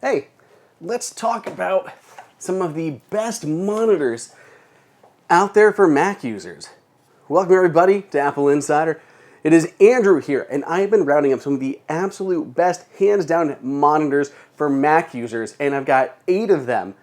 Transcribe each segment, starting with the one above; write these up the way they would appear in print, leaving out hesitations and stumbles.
Hey, let's talk about some of the best monitors out there for Mac users. Welcome everybody to AppleInsider. It is Andrew here, and I have been rounding up some of the absolute best, hands down monitors for Mac users, and I've got 8 of them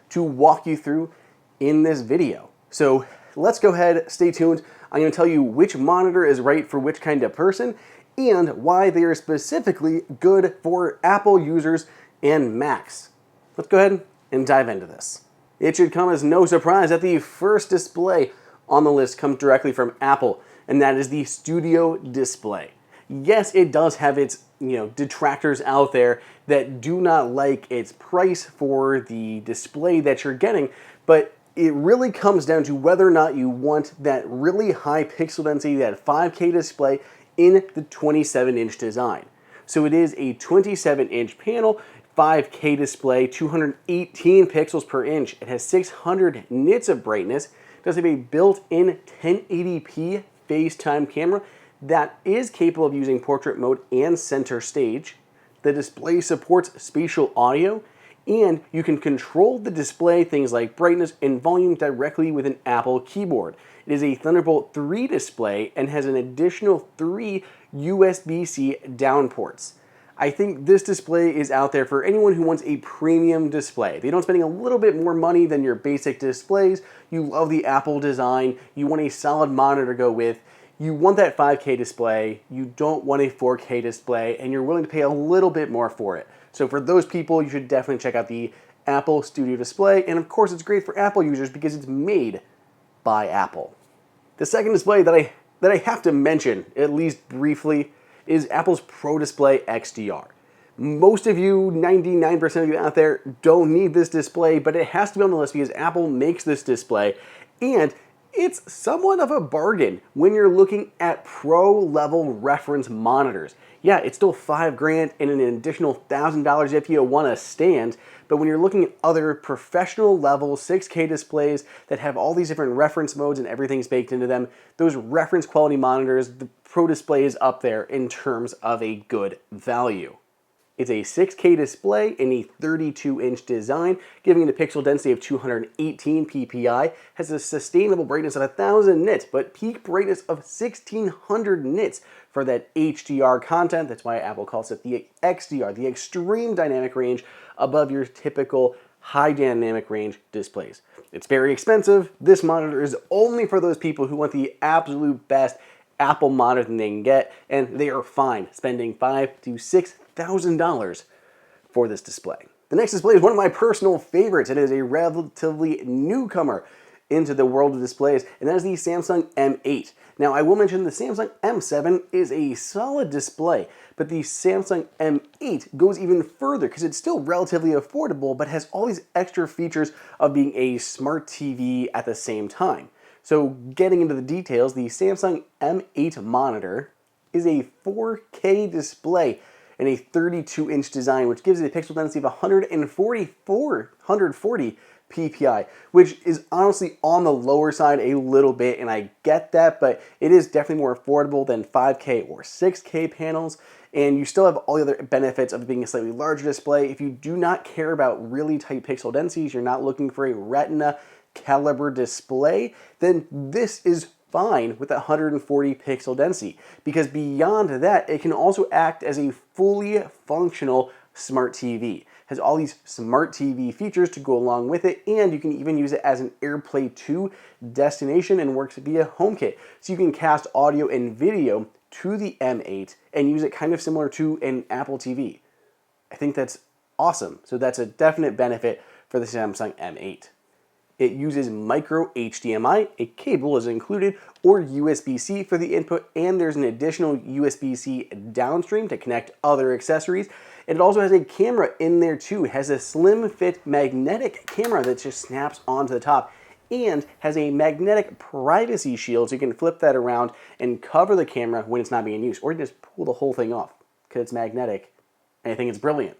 to walk you through in this video. So let's go ahead, stay tuned. I'm going to tell you which monitor is right for which kind of person and why they are specifically good for Apple users and Macs. Let's go ahead and dive into this. It should come as no surprise that the first display on the list comes directly from Apple, and that is the Studio Display. Yes, it does have its detractors out there that do not like its price for the display that you're getting, but it really comes down to whether or not you want that really high pixel density, that 5K display in the 27-inch design. So it is a 27-inch panel, 5K display, 218 pixels per inch. It has 600 nits of brightness. It does have a built-in 1080p FaceTime camera that is capable of using portrait mode and center stage. The display supports spatial audio, and you can control the display, things like brightness and volume, directly with an Apple keyboard. It is a Thunderbolt 3 display and has an additional 3 USB-C down ports. I think this display is out there for anyone who wants a premium display. They don't spending a little bit more money than your basic displays. You love the Apple design. You want a solid monitor to go with. You want that 5K display. You don't want a 4K display, and you're willing to pay a little bit more for it. So for those people, you should definitely check out the Apple Studio Display. And of course, it's great for Apple users because it's made by Apple. The second display that I have to mention, at least briefly, is Apple's Pro Display XDR. Most of you, 99% of you out there, don't need this display, but it has to be on the list because Apple makes this display, and it's somewhat of a bargain when you're looking at pro-level reference monitors. Yeah, it's still $5,000 and an additional $1,000 if you want a stand, but when you're looking at other professional level 6K displays that have all these different reference modes and everything's baked into them, those reference quality monitors, the Pro Display is up there in terms of a good value. It's a 6K display in a 32-inch design, giving it a pixel density of 218 ppi, has a sustainable brightness of 1,000 nits, but peak brightness of 1,600 nits for that HDR content. That's why Apple calls it the XDR, the extreme dynamic range above your typical high dynamic range displays. It's very expensive. This monitor is only for those people who want the absolute best Apple monitor they can get, and they are fine spending $5,000 to $6,000 for this display. The next display is one of my personal favorites. It is a relatively newcomer into the world of displays, and that is the Samsung M8. Now, I will mention the Samsung M7 is a solid display, but the Samsung M8 goes even further because it's still relatively affordable, but has all these extra features of being a smart TV at the same time. So getting into the details, the Samsung M8 monitor is a 4K display in a 32-inch design, which gives it a pixel density of 140 ppi, which is honestly on the lower side a little bit, and I get that, but it is definitely more affordable than 5K or 6K panels, and you still have all the other benefits of being a slightly larger display. If you do not care about really tight pixel densities, you're not looking for a Retina caliber display, then this is fine with 140 pixel density, because beyond that, it can also act as a fully functional smart TV. It has all these smart TV features to go along with it, and you can even use it as an AirPlay 2 destination and works via HomeKit. So you can cast audio and video to the M8 and use it kind of similar to an Apple TV. I think that's awesome. So that's a definite benefit for the Samsung M8. It uses micro HDMI, a cable is included, or USB-C for the input, and there's an additional USB-C downstream to connect other accessories. And it also has a camera in there too. It has a slim fit magnetic camera that just snaps onto the top and has a magnetic privacy shield, so you can flip that around and cover the camera when it's not being used, or you can just pull the whole thing off because it's magnetic, and I think it's brilliant.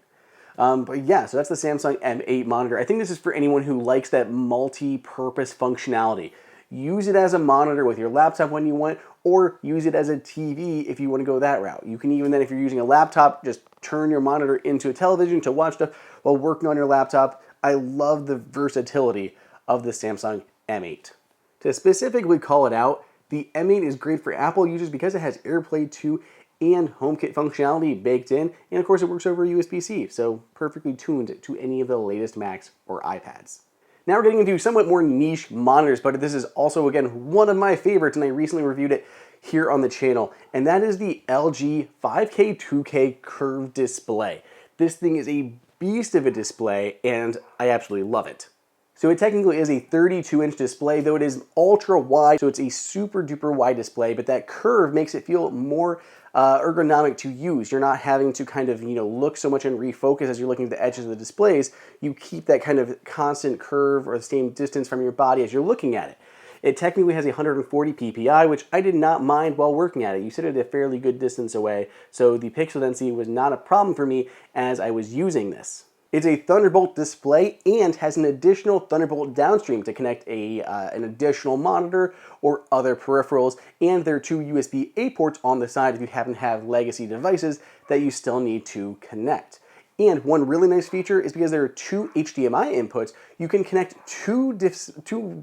But yeah, so that's the Samsung M8 monitor. I think this is for anyone who likes that multi-purpose functionality. use it as a monitor with your laptop when you want, or use it as a TV if you want to go that route. You can even then, if you're using a laptop, just turn your monitor into a television to watch stuff while working on your laptop. I love the versatility of the Samsung M8. To specifically call it out, the M8 is great for Apple users because it has AirPlay 2 and HomeKit functionality baked in, and of course it works over USB-C, so perfectly tuned to any of the latest Macs or iPads. Now we're getting into somewhat more niche monitors, but this is also, again, one of my favorites, and I recently reviewed it here on the channel, and that is the LG 5K 2K Curved Display. This thing is a beast of a display, and I absolutely love it. So it technically is a 32-inch display, though it is ultra wide, so it's a super duper wide display, but that curve makes it feel more ergonomic to use. You're not having to kind of, look so much and refocus as you're looking at the edges of the displays. You keep that kind of constant curve or the same distance from your body as you're looking at it. It technically has 140 ppi, which I did not mind while working at it. You sit at a fairly good distance away, so the pixel density was not a problem for me as I was using this. It's a Thunderbolt display and has an additional Thunderbolt downstream to connect an additional monitor or other peripherals, and there are two USB-A ports on the side if you happen to have legacy devices that you still need to connect. And one really nice feature is because there are two HDMI inputs, you can connect two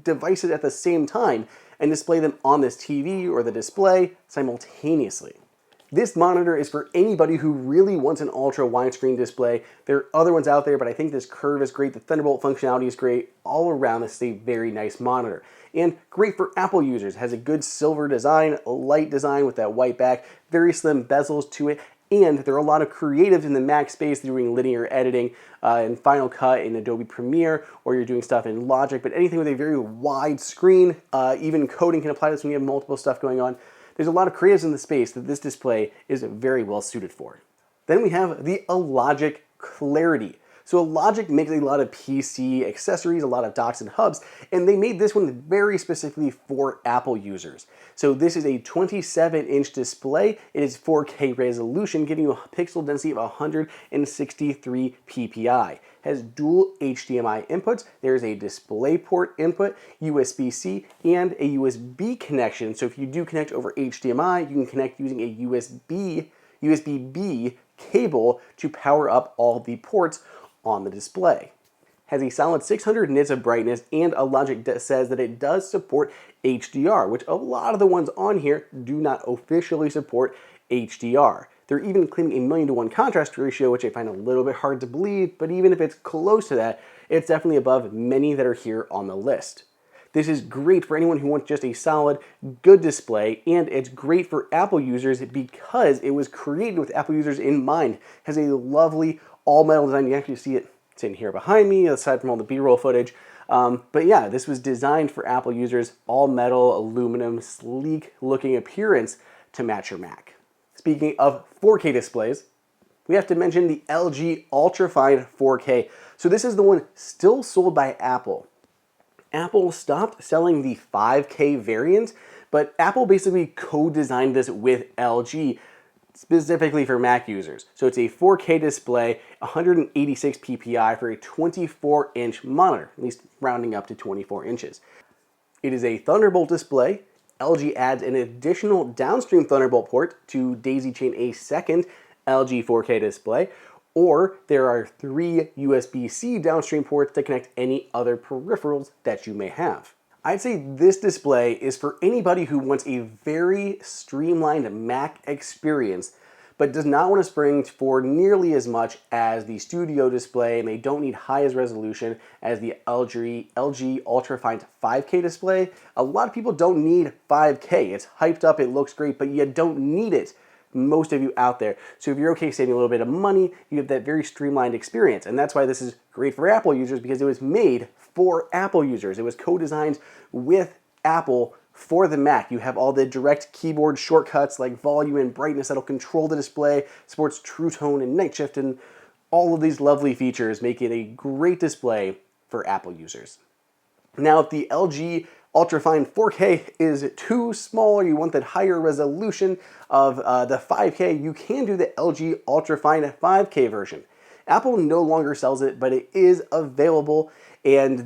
devices at the same time and display them on this TV or the display simultaneously. This monitor is for anybody who really wants an ultra widescreen display. There are other ones out there, but I think this curve is great. The Thunderbolt functionality is great. All around, this is a very nice monitor. And great for Apple users. It has a good silver design, a light design with that white back, very slim bezels to it, and there are a lot of creatives in the Mac space doing linear editing in Final Cut, in Adobe Premiere, or you're doing stuff in Logic, but anything with a very wide screen, even coding can apply to this when you have multiple stuff going on. There's a lot of creatives in the space that this display is very well suited for. Then we have the Alogic Clarity. So Alogic makes a lot of PC accessories, a lot of docks and hubs, and they made this one very specifically for Apple users. So this is a 27-inch display. It is 4K resolution, giving you a pixel density of 163 ppi. Has dual HDMI inputs. There's a DisplayPort input, USB-C, and a USB connection. So if you do connect over HDMI, you can connect using a USB-B cable to power up all the ports on the display. Has a solid 600 nits of brightness, and Alogic says that it does support HDR, which a lot of the ones on here do not officially support HDR. They're even claiming a 1,000,000:1 contrast ratio, which I find a little bit hard to believe, but even if it's close to that, it's definitely above many that are here on the list. This is great for anyone who wants just a solid, good display, and it's great for Apple users because it was created with Apple users in mind. It has a lovely all-metal design. You actually see it sitting here behind me, aside from all the B-roll footage. But yeah, this was designed for Apple users, all metal, aluminum, sleek-looking appearance to match your Mac. Speaking of 4K displays, we have to mention the LG UltraFine 4K. So this is the one still sold by Apple. Apple stopped selling the 5K variant, but Apple basically co-designed this with LG specifically for Mac users. So it's a 4K display, 186 ppi for a 24-inch monitor, at least rounding up to 24 inches. It is a Thunderbolt display. LG adds an additional downstream Thunderbolt port to daisy chain a second LG 4K display, or there are 3 USB-C downstream ports to connect any other peripherals that you may have. I'd say this display is for anybody who wants a very streamlined Mac experience, but does not want to spring for nearly as much as the Studio display, and they don't need high as resolution as the LG UltraFine 5K display. A lot of people don't need 5K. It's hyped up, it looks great, but you don't need it. Most of you out there. So if you're okay saving a little bit of money, you have that very streamlined experience. And that's why this is great for Apple users, because it was made for Apple users. It was co-designed with Apple for the Mac. You have all the direct keyboard shortcuts like volume and brightness that'll control the display, supports True Tone and Night Shift, and all of these lovely features make it a great display for Apple users. Now, if the LG UltraFine 4K is too small, or you want that higher resolution of the 5K, you can do the LG UltraFine 5K version. Apple no longer sells it, but it is available, and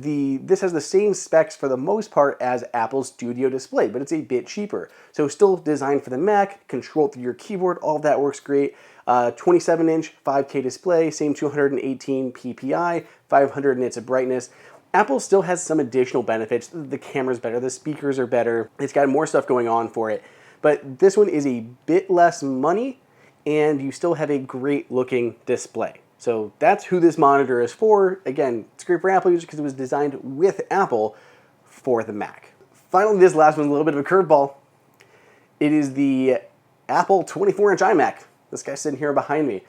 this has the same specs for the most part as Apple's Studio Display, but it's a bit cheaper. So still designed for the Mac, controlled through your keyboard, all of that works great. 27-inch 5K display, same 218 ppi, 500 nits of brightness. Apple still has some additional benefits. The camera's better, the speakers are better, it's got more stuff going on for it. But this one is a bit less money, and you still have a great looking display. So that's who this monitor is for. Again, it's great for Apple users because it was designed with Apple for the Mac. Finally, this last one's a little bit of a curveball. It is the Apple 24-inch iMac. This guy's sitting here behind me.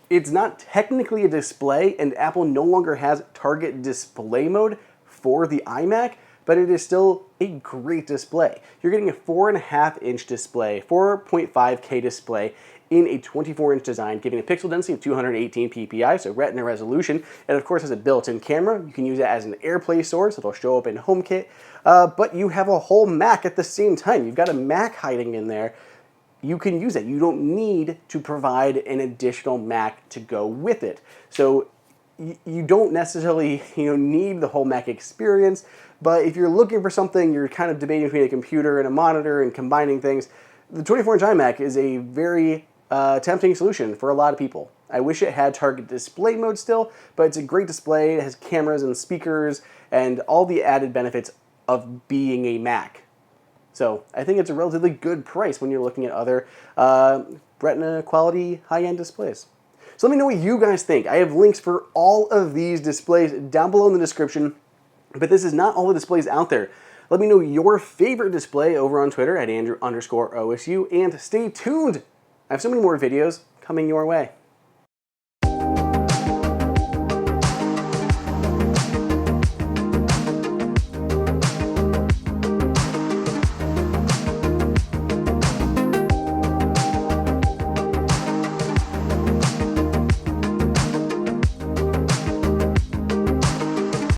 It's not technically a display, and Apple no longer has target display mode for the iMac, but it is still a great display. You're getting a 4.5-inch display, 4.5K display in a 24-inch design, giving a pixel density of 218 ppi, so Retina resolution. And of course, has a built-in camera. You can use it as an AirPlay source. It'll show up in HomeKit. But you have a whole Mac at the same time. You've got a Mac hiding in there. You can use it. You don't need to provide an additional Mac to go with it. So you don't necessarily need the whole Mac experience, but if you're looking for something, you're kind of debating between a computer and a monitor and combining things, the 24-inch iMac is a very tempting solution for a lot of people. I wish it had target display mode still, but it's a great display. It has cameras and speakers and all the added benefits of being a Mac. So I think it's a relatively good price when you're looking at other Retina quality high-end displays. So let me know what you guys think. I have links for all of these displays down below in the description, but this is not all the displays out there. Let me know your favorite display over on Twitter at Andrew_OSU, and stay tuned. I have so many more videos coming your way.